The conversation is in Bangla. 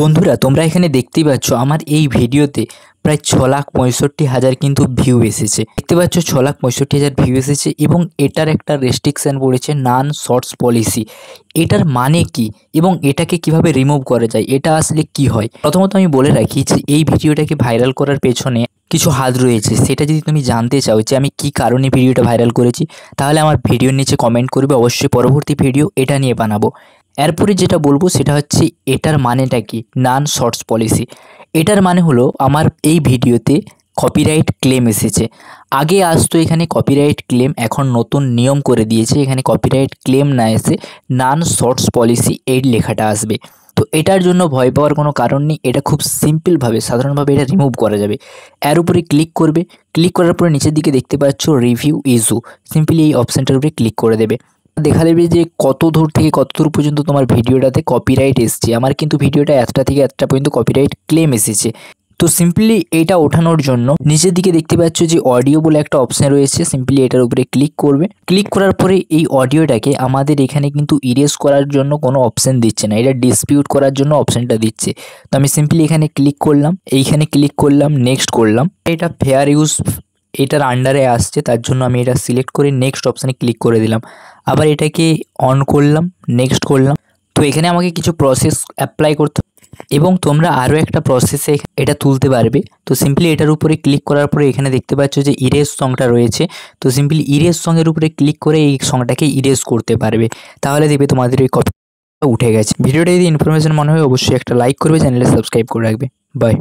বন্ধুরা তোমরা এখানে দেখতেই পাচ্ছ আমার এই ভিডিওতে প্রায় 6,65,000 কিন্তু ভিউ এসেছে। দেখতে পাচ্ছ 6,65,000 ভিউ এসেছে এবং এটার একটা রেস্ট্রিকশান পড়েছে নান শর্টস পলিসি। এটার মানে কি এবং এটাকে কিভাবে রিমুভ করা যায়, এটা আসলে কি হয়? প্রথমত আমি বলে রাখি যে এই ভিডিওটাকে ভাইরাল করার পেছনে কিছু হাত রয়েছে। সেটা যদি তুমি জানতে চাও যে আমি কি কারণে ভিডিওটা ভাইরাল করেছি, তাহলে আমার ভিডিওর নিচে কমেন্ট করবে, অবশ্যই পরবর্তী ভিডিও এটা নিয়ে বানাবো। এরপরে যেটা বলবো সেটা হচ্ছে এটার মানেটা কি, নান শর্টস পলিসি। এটার মানে হলো আমার এই ভিডিওতে কপিরাইট ক্লেম এসেছে। আগে আসতো এখানে কপিরাইট ক্লেম, এখন নতুন নিয়ম করে দিয়েছে এখানে কপিরাইট ক্লেম না এসে নান শর্টস পলিসি এই লেখাটা আসবে। তো এটার জন্য ভয় পাওয়ার কোনো কারণ নেই, এটা খুব সিম্পলভাবে সাধারণভাবে এটা রিমুভ করা যাবে। এর উপরে ক্লিক করবে, ক্লিক করার পরে নিচের দিকে দেখতে পাচ্ছ রিভিউ ইস্যু, সিম্পলি এই অপশানটার উপরে ক্লিক করে দেবে। দেখা দেবে যে কত দূর থেকে কত দূর পর্যন্ত তোমার ভিডিওটাতে কপিরাইট এসছে। আমার কিন্তু ভিডিওটা এতটা থেকে এতটা পর্যন্ত কপিরাইট ক্লেম এসেছে। তো সিম্পলি এইটা ওঠানোর জন্য নিচের দিকে দেখতে পাচ্ছ যে অডিও বলে একটা অপশান রয়েছে, সিম্পলি এটার উপরে ক্লিক করবে। ক্লিক করার পরে এই অডিওটাকে আমাদের এখানে কিন্তু ইরেজ করার জন্য কোনো অপশান দিচ্ছে না, এটা ডিসপিউট করার জন্য অপশানটা দিচ্ছে। তো আমি সিম্পলি এখানে ক্লিক করলাম, এইখানে ক্লিক করলাম, নেক্সট করলাম। এটা ফেয়ার ইউজ এটার আন্ডারে আসছে, তার জন্য আমি এটা সিলেক্ট করে নেক্সট অপশানে ক্লিক করে দিলাম। আবার এটাকে অন করলাম, নেক্সট করলাম। তো এখানে আমাকে কিছু প্রসেস অ্যাপ্লাই করতে এবং তোমরা আরও একটা প্রসেসে এটা তুলতে পারবে। তো সিম্পলি এটার উপরে ক্লিক করার পরে এখানে দেখতে পাচ্ছ যে ইরেজ সংটা রয়েছে। তো সিম্পলি ইরেজ সঙের উপরে ক্লিক করে এই সংটাকে ইরেজ করতে পারবে, তাহলে দেখবে তোমাদের এই কপিটা উঠে গেছে। ভিডিওটা যদি ইনফরমেশন মনে হয় অবশ্যই একটা লাইক করবে, চ্যানেলে সাবস্ক্রাইব করে রাখবে। বাই।